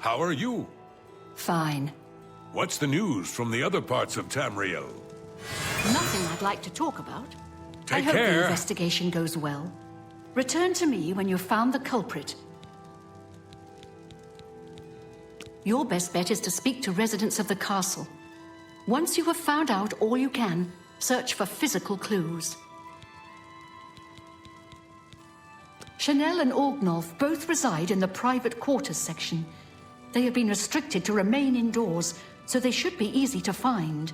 How are you? Fine. What's the news from the other parts of Tamriel? Nothing I'd like to talk about. I Take hope the care. investigation goes well. Return to me when you've found the culprit. Your best bet is to speak to residents of the castle. Once you have found out all you can, search for physical clues. Chanel and Orgnolf both reside in the private quarters section. They have been restricted to remain indoors, so they should be easy to find.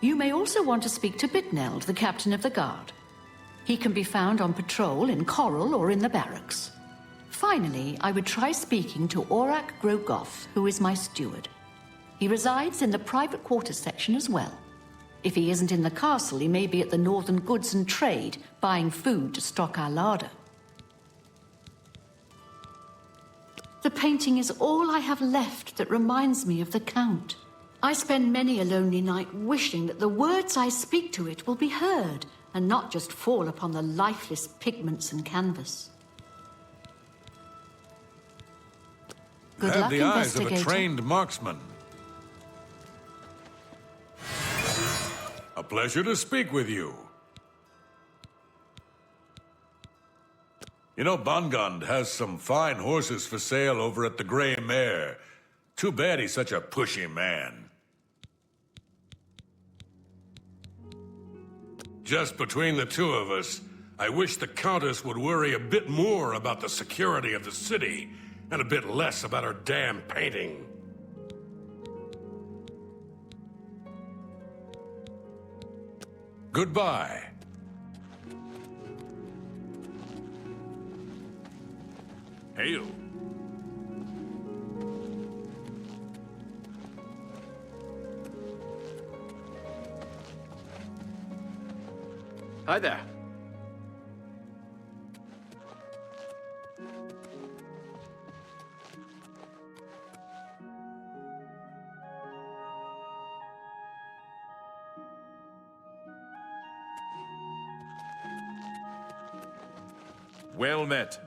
You may also want to speak to Bitneld, the captain of the guard. He can be found on patrol in Coral or in the barracks. Finally, I would try speaking to Aurak Grogoth, who is my steward. He resides in the private quarters section as well. If he isn't in the castle, he may be at the Northern Goods and Trade, buying food to stock our larder. The painting is all I have left that reminds me of the Count. I spend many a lonely night wishing that the words I speak to it will be heard, and not just fall upon the lifeless pigments and canvas. Good You have luck, the eyes of a investigator. trained marksman. A pleasure to speak with you. You know, Bongond has some fine horses for sale over at the Grey Mare. Too bad he's such a pushy man. Just between the two of us, I wish the Countess would worry a bit more about the security of the city and a bit less about her damn painting. Goodbye. Hail. Hi there. Well met.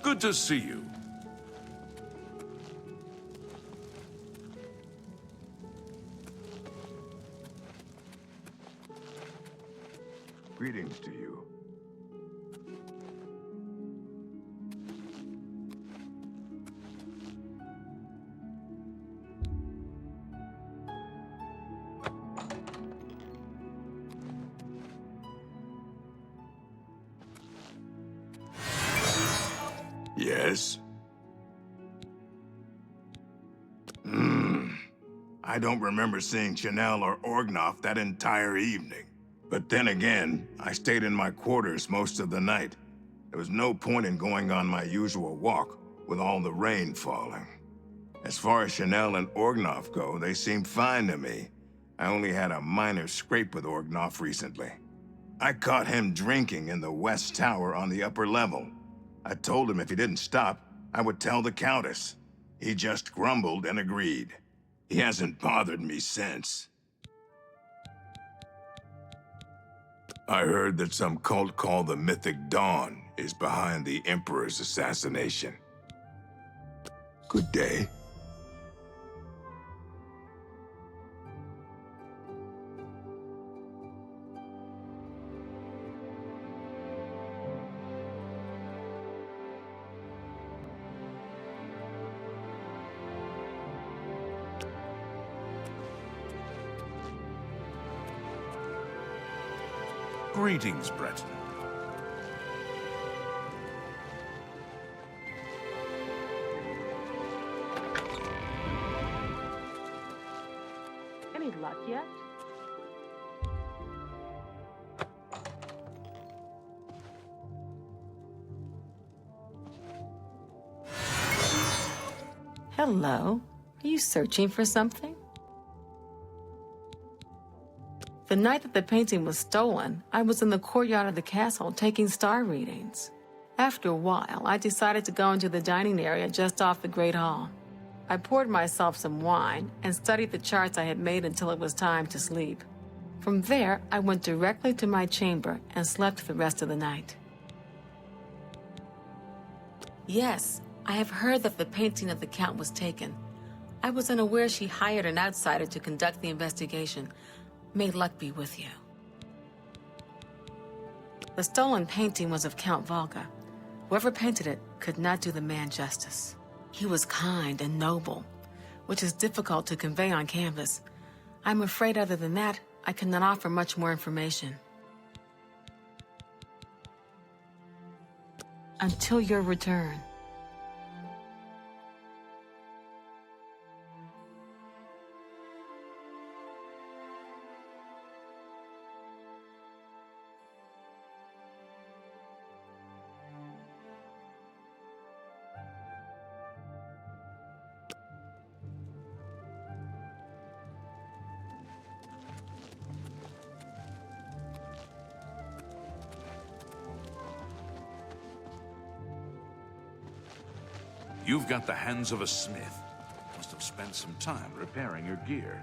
Good to see you. Greetings to you. Yes? I don't remember seeing Chanel or Orgnoff that entire evening. But then again, I stayed in my quarters most of the night. There was no point in going on my usual walk with all the rain falling. As far as Chanel and Orgnoff go, they seemed fine to me. I only had a minor scrape with Orgnoff recently. I caught him drinking in the West Tower on the upper level. I told him if he didn't stop, I would tell the Countess. He just grumbled and agreed. He hasn't bothered me since. I heard that some cult called the Mythic Dawn is behind the Emperor's assassination. Good day. Greetings, Breton. Any luck yet? Hello. Are you searching for something? The night that the painting was stolen, I was in the courtyard of the castle taking star readings. After a while, I decided to go into the dining area just off the Great Hall. I poured myself some wine and studied the charts I had made until it was time to sleep. From there, I went directly to my chamber and slept the rest of the night. Yes, I have heard that the painting of the Count was taken. I was unaware she hired an outsider to conduct the investigation. May luck be with you. The stolen painting was of Count Volga. Whoever painted it could not do the man justice. He was kind and noble, which is difficult to convey on canvas. I'm afraid other than that, I cannot offer much more information. Until your return. You've got the hands of a smith. Must have spent some time repairing your gear.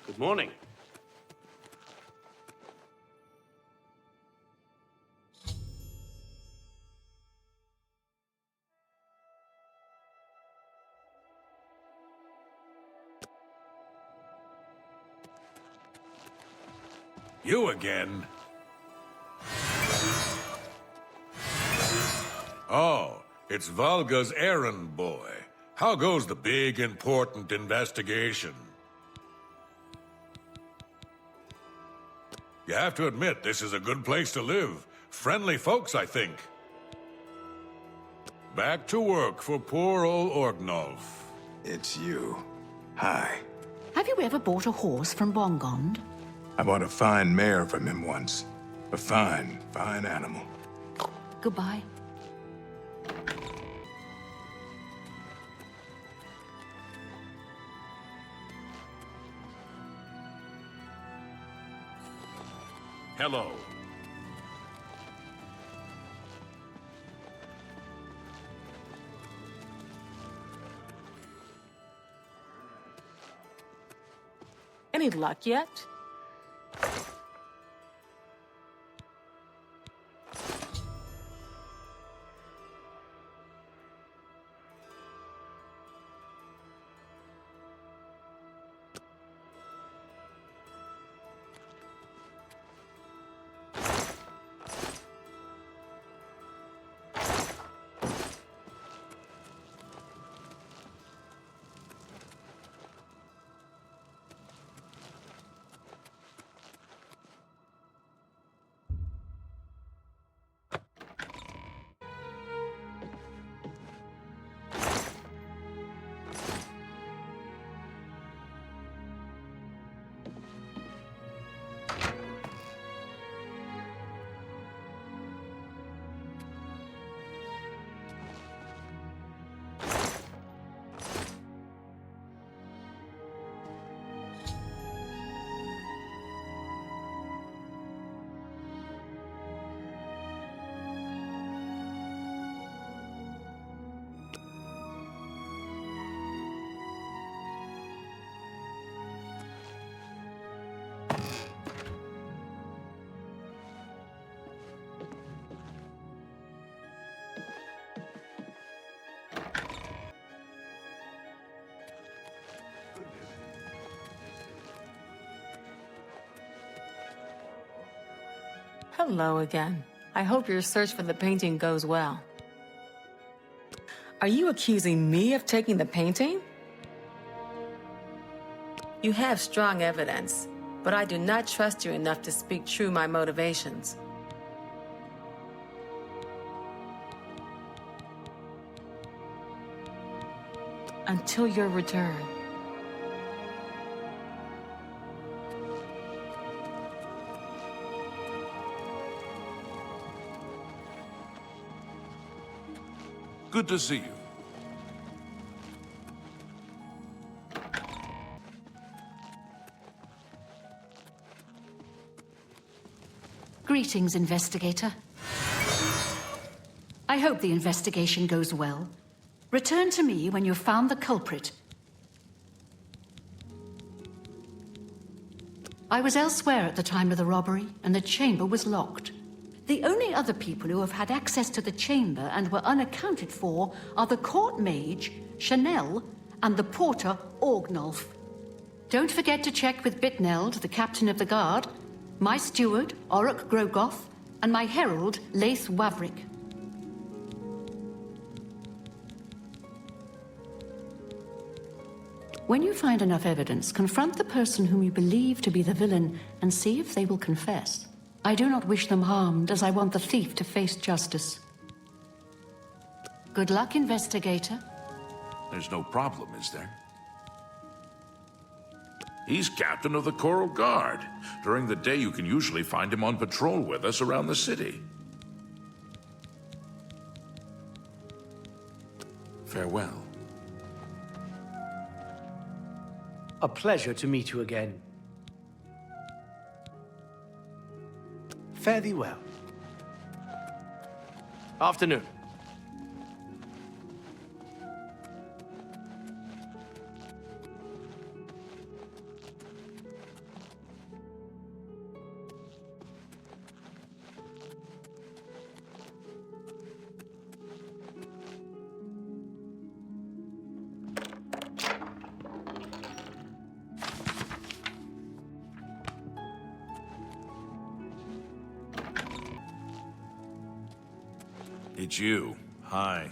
Good morning. You again? Oh, it's Volga's errand boy. How goes the big, important investigation? You have to admit, this is a good place to live. Friendly folks, I think. Back to work for poor old Orgnov. It's you. Hi. Have you ever bought a horse from Bongond? I bought a fine mare from him once. A fine, fine animal. Goodbye. Hello. Any luck yet? Hello again. I hope your search for the painting goes well. Are you accusing me of taking the painting? You have strong evidence, but I do not trust you enough to speak true my motivations. Until your return. Good to see you. Greetings, investigator. I hope the investigation goes well. Return to me when you've found the culprit. I was elsewhere at the time of the robbery, and the chamber was locked. The only other people who have had access to the chamber and were unaccounted for are the court mage, Chanel, and the porter, Orgnolf. Don't forget to check with Bitneld, the captain of the guard, my steward, Orok Grogoth, and my herald, Laith Wavrik. When you find enough evidence, confront the person whom you believe to be the villain and see if they will confess. I do not wish them harmed, as I want the thief to face justice. Good luck, investigator. There's no problem, is there? He's captain of the Coral Guard. During the day, you can usually find him on patrol with us around the city. Farewell. A pleasure to meet you again. Fare thee well. Afternoon. It's you. Hi.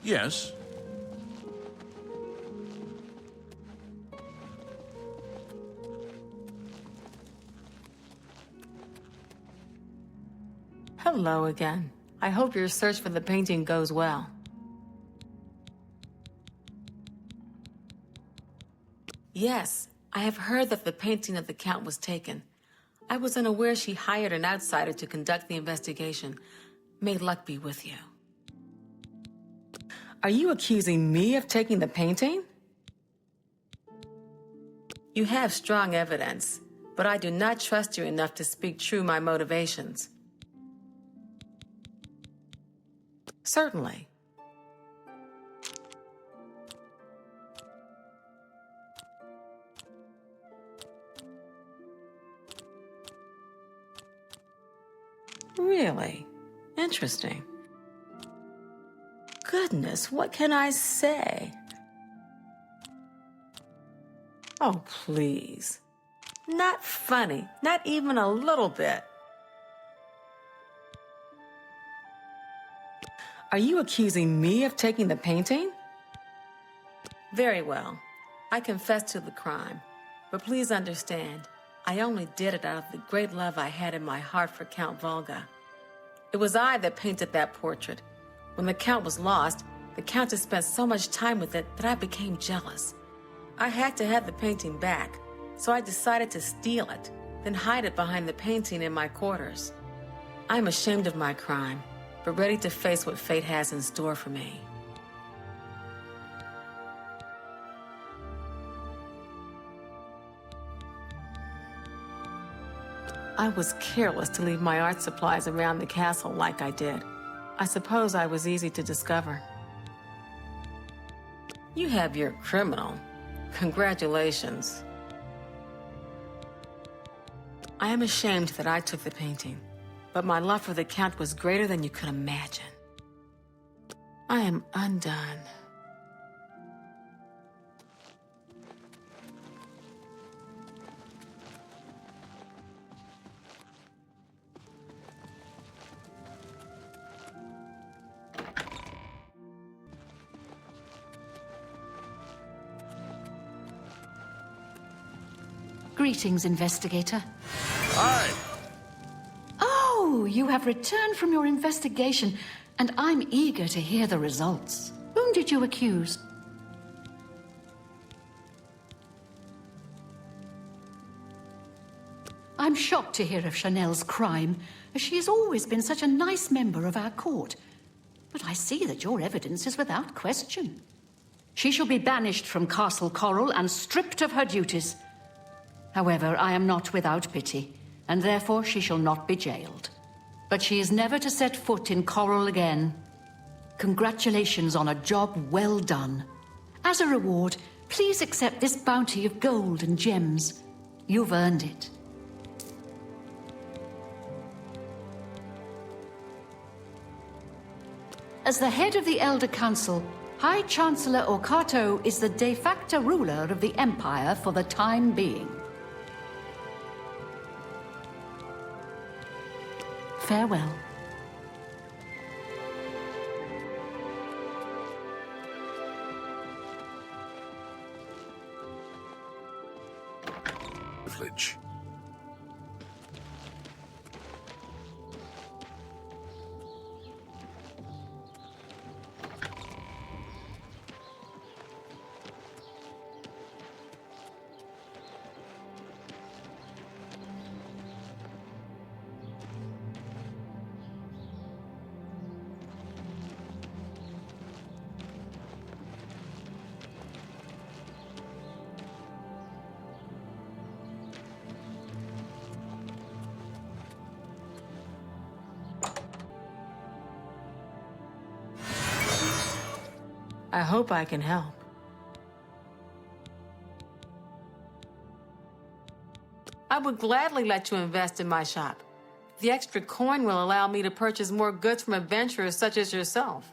Yes. Hello again. I hope your search for the painting goes well. Yes, I have heard that the painting of the Count was taken. I was unaware she hired an outsider to conduct the investigation. May luck be with you. Are you accusing me of taking the painting? You have strong evidence, but I do not trust you enough to speak true my motivations. Certainly. Really? Interesting. Goodness, what can I say? Oh, please. Not funny, not even a little bit. Are you accusing me of taking the painting? Very well. I confess to the crime. But please understand, I only did it out of the great love I had in my heart for Count Volga. It was I that painted that portrait. When the Count was lost, the Countess spent so much time with it that I became jealous. I had to have the painting back, so I decided to steal it, then hide it behind the painting in my quarters. I'm ashamed of my crime, but ready to face what fate has in store for me. I was careless to leave my art supplies around the castle like I did. I suppose I was easy to discover. You have your criminal. Congratulations. I am ashamed that I took the painting, but my love for the Count was greater than you could imagine. I am undone. Greetings, investigator. Hi. Oh, you have returned from your investigation, and I'm eager to hear the results. Whom did you accuse? I'm shocked to hear of Chanel's crime, as she has always been such a nice member of our court. But I see that your evidence is without question. She shall be banished from Castle Coral and stripped of her duties. However, I am not without pity, and therefore she shall not be jailed. But she is never to set foot in Coral again. Congratulations on a job well done. As a reward, please accept this bounty of gold and gems. You've earned it. As the head of the Elder Council, High Chancellor Orkato is the de facto ruler of the Empire for the time being. Farewell. Privilege. I hope I can help. I would gladly let you invest in my shop. The extra coin will allow me to purchase more goods from adventurers such as yourself.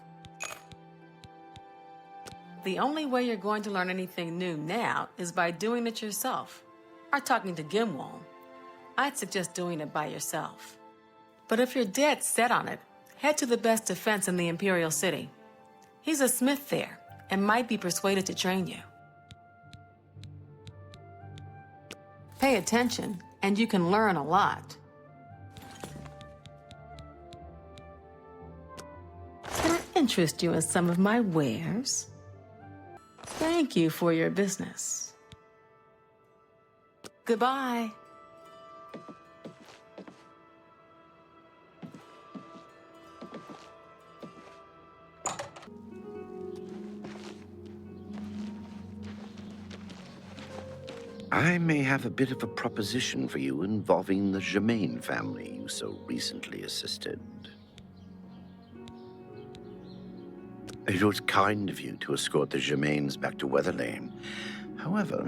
The only way you're going to learn anything new now is by doing it yourself, or talking to Gimwall. I'd suggest doing it by yourself. But if you're dead set on it, head to the best defense in the Imperial City. He's a smith there, and might be persuaded to train you. Pay attention, and you can learn a lot. Can I interest you in some of my wares? Thank you for your business. Goodbye. I may have a bit of a proposition for you involving the Germain family you so recently assisted. It was kind of you to escort the Germains back to Weatherlane. However,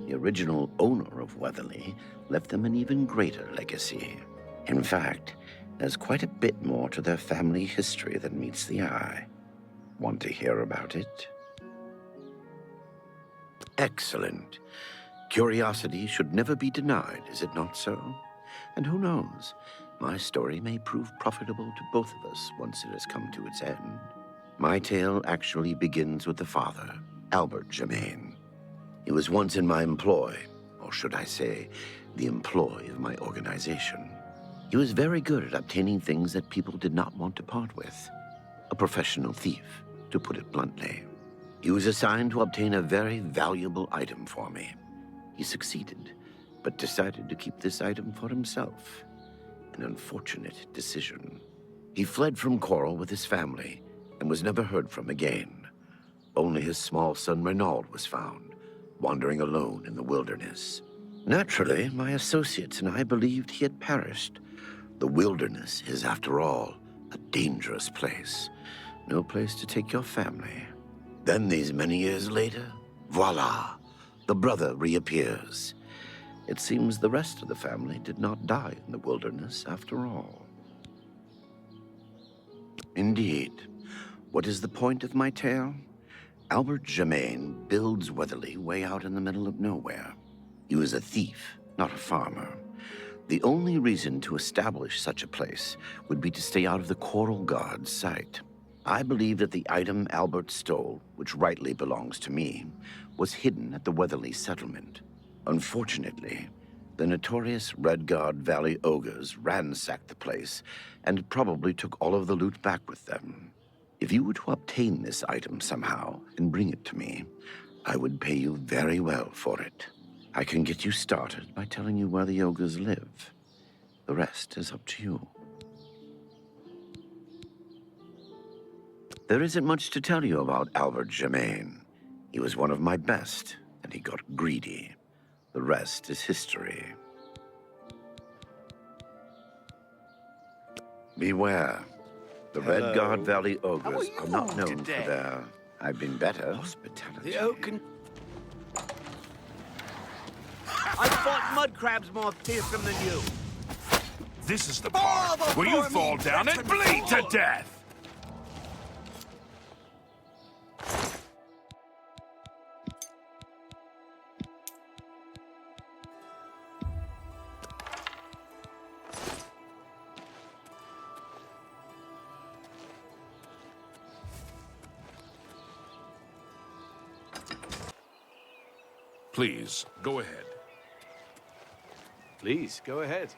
the original owner of Weatherly left them an even greater legacy. In fact, there's quite a bit more to their family history than meets the eye. Want to hear about it? Excellent. Curiosity should never be denied, is it not so? And who knows, my story may prove profitable to both of us once it has come to its end. My tale actually begins with the father, Albert Germain. He was once in my employ, or should I say, the employ of my organization. He was very good at obtaining things that people did not want to part with. A professional thief, to put it bluntly. He was assigned to obtain a very valuable item for me. He succeeded, but decided to keep this item for himself. An unfortunate decision. He fled from Coral with his family and was never heard from again. Only his small son Renaud was found, wandering alone in the wilderness. Naturally, my associates and I believed he had perished. The wilderness is, after all, a dangerous place. No place to take your family. Then, these many years later, voila! The brother reappears. It seems the rest of the family did not die in the wilderness after all. Indeed. What is the point of my tale? Albert Germain builds Weatherly way out in the middle of nowhere. He was a thief, not a farmer. The only reason to establish such a place would be to stay out of the Coral Guard's sight. I believe that the item Albert stole, which rightly belongs to me, was hidden at the Weatherly settlement. Unfortunately, the notorious Redguard Valley ogres ransacked the place and probably took all of the loot back with them. If you were to obtain this item somehow and bring it to me, I would pay you very well for it. I can get you started by telling you where the ogres live. The rest is up to you. There isn't much to tell you about Albert Germain. He was one of my best, and he got greedy. The rest is history. Beware. The Red Guard Valley ogres are not known for their, I've been better, hospitality. The oak can... I fought mud crabs more fearsome than you. This is the part where you fall down and bleed to death! Please, go ahead. Please, go ahead.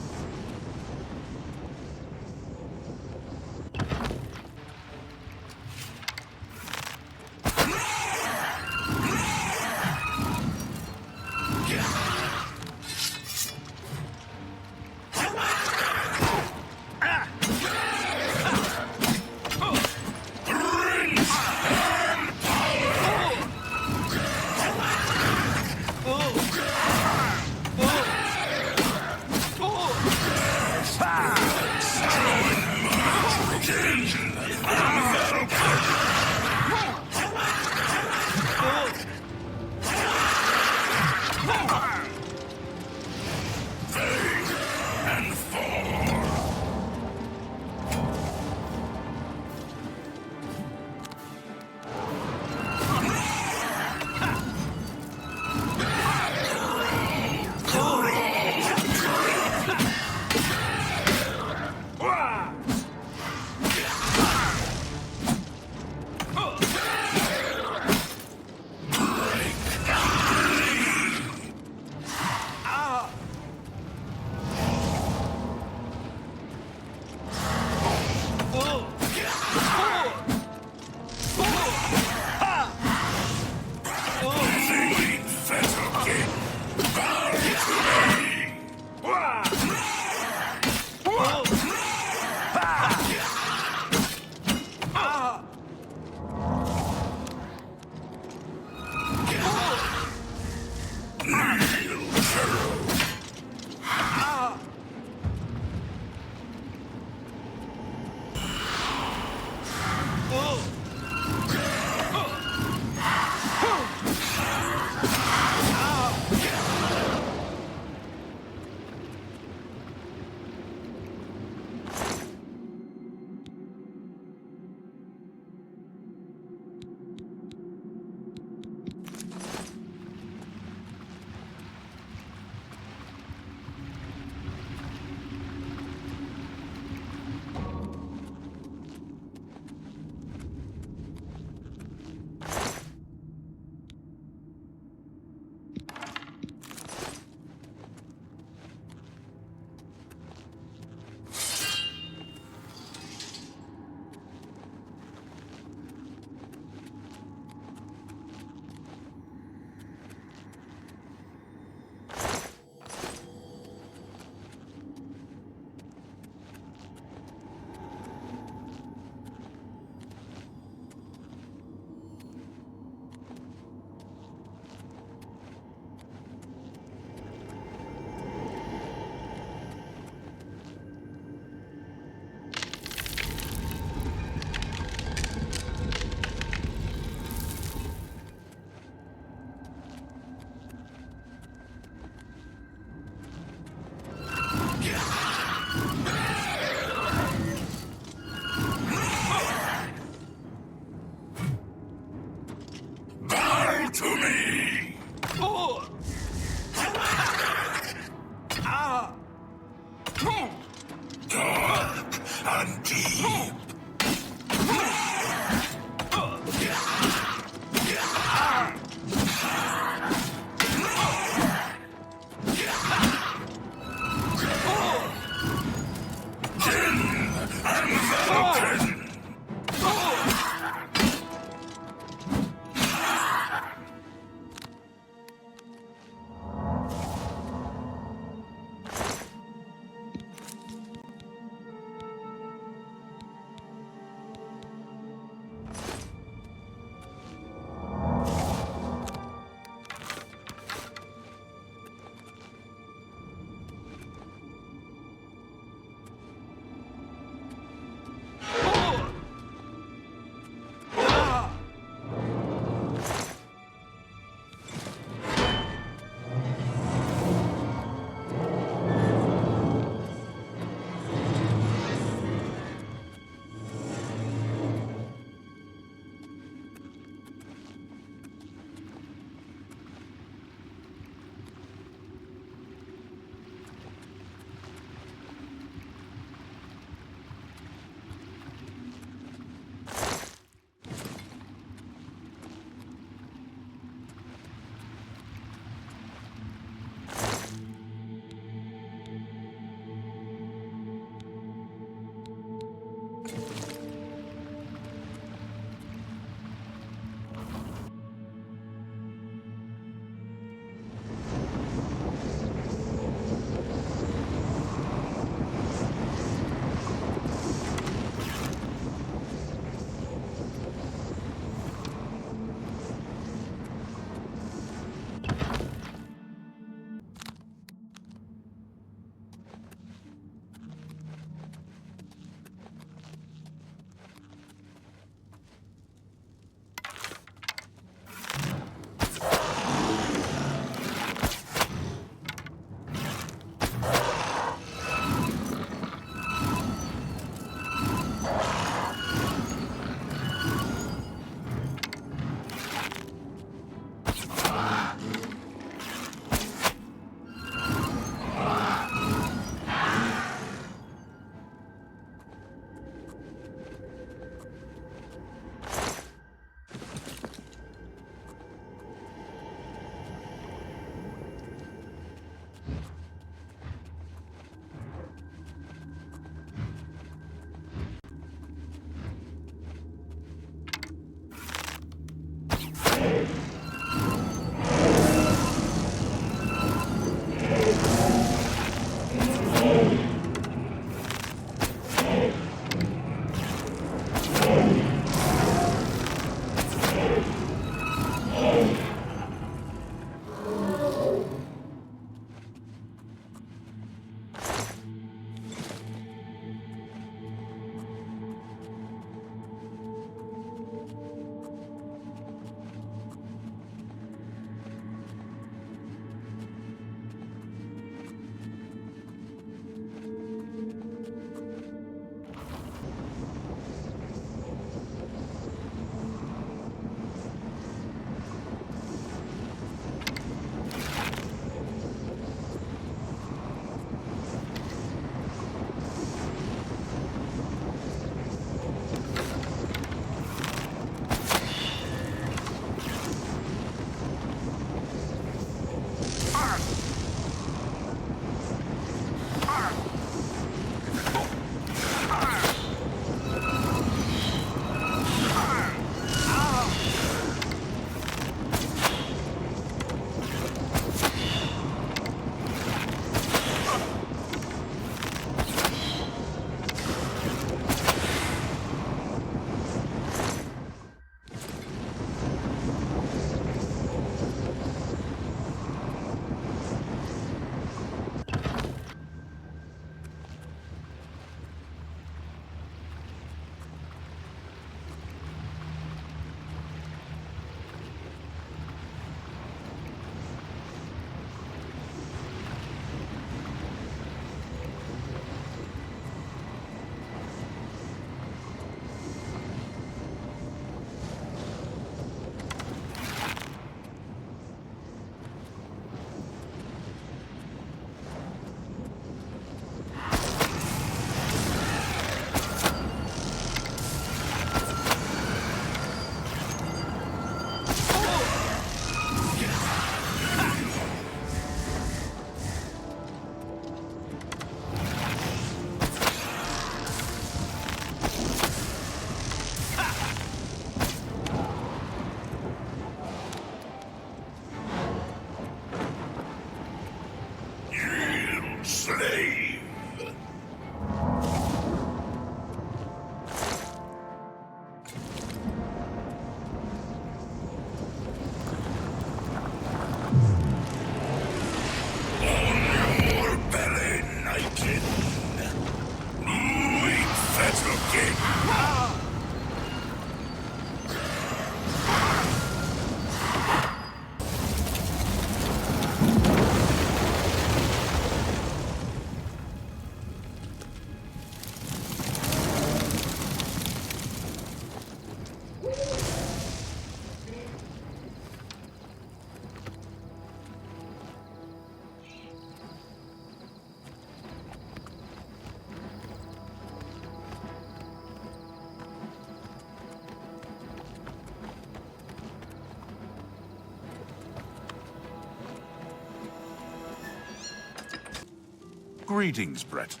Greetings, Breton.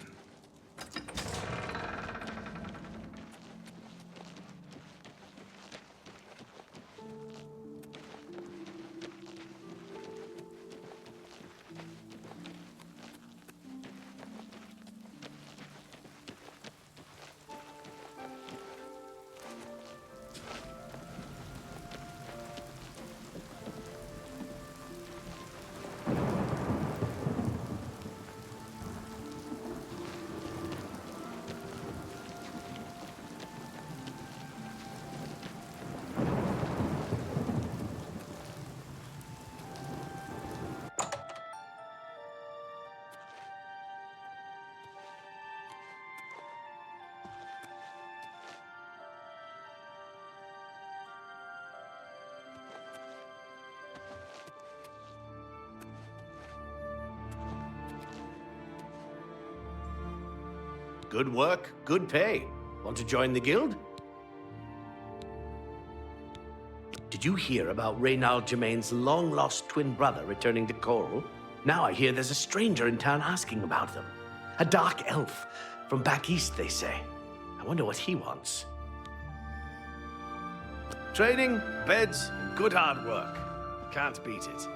Good work, good pay. Want to join the guild? Did you hear about Reynald Germain's long-lost twin brother returning to Coral? Now I hear there's a stranger in town asking about them. A dark elf. From back east, they say. I wonder what he wants. Training, beds, and good hard work. Can't beat it.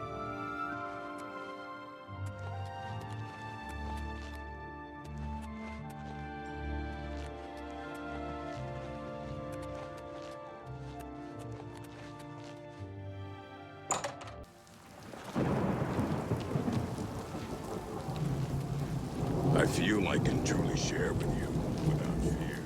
I feel I can truly share with you without fear.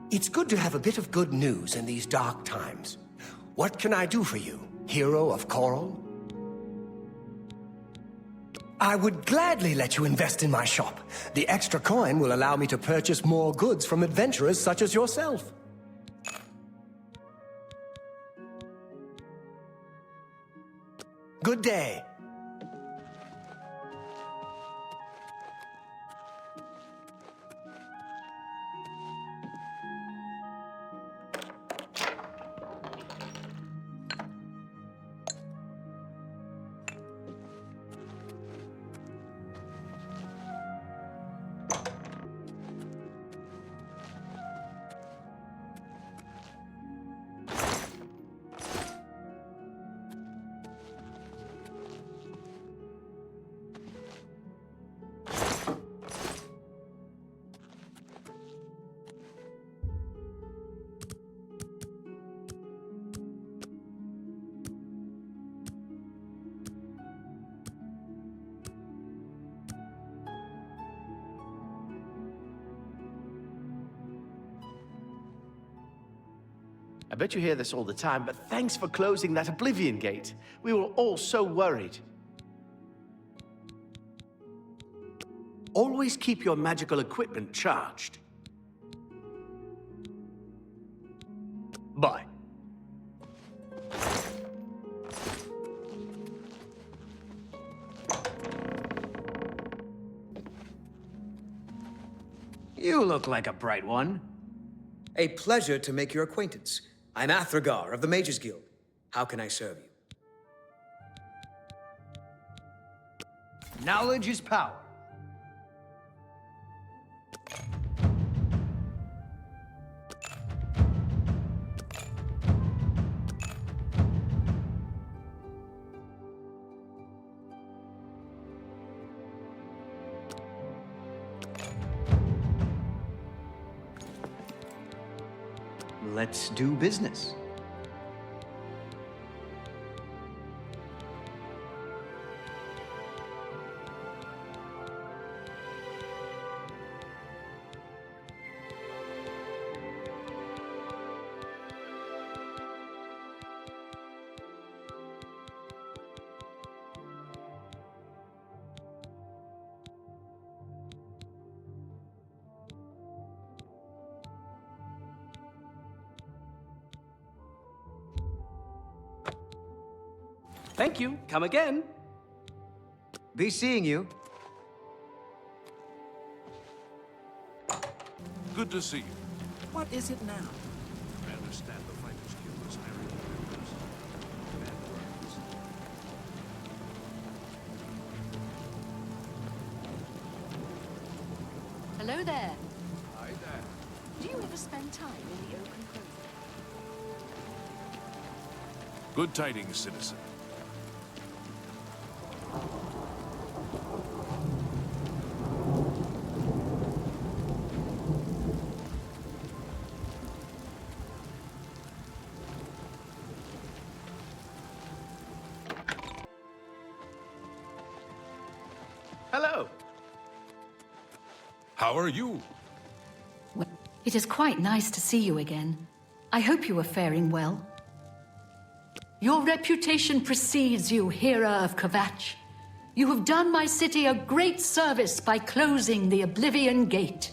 It's good to have a bit of good news in these dark times. What can I do for you, hero of Coral? I would gladly let you invest in my shop. The extra coin will allow me to purchase more goods from adventurers such as yourself. Good day. I bet you hear this all the time, but thanks for closing that Oblivion gate. We were all so worried. Always keep your magical equipment charged. Bye. You look like a bright one. A pleasure to make your acquaintance. I'm Athragar of the Mages Guild. How can I serve you? Knowledge is power. let's do business. Thank you. Come again. Be seeing you. Good to see you. What is it now? I understand the Fighters Guild is hiring members. Hello there. Hi there. Do you ever spend time in the open road? Good tidings, citizen. Hello. How are you? Well, it is quite nice to see you again. I hope you are faring well. Your reputation precedes you, Hera of Kvatch. You have done my city a great service by closing the Oblivion Gate.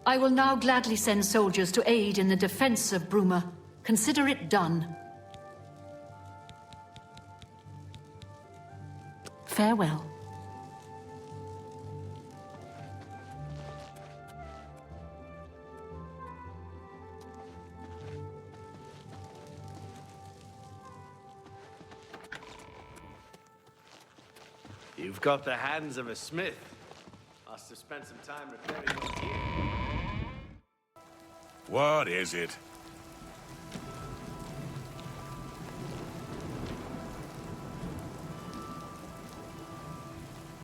I will now gladly send soldiers to aid in the defense of Bruma. Consider it done. Farewell. You've got the hands of a smith. Must have spent some time repairing your gear. What is it?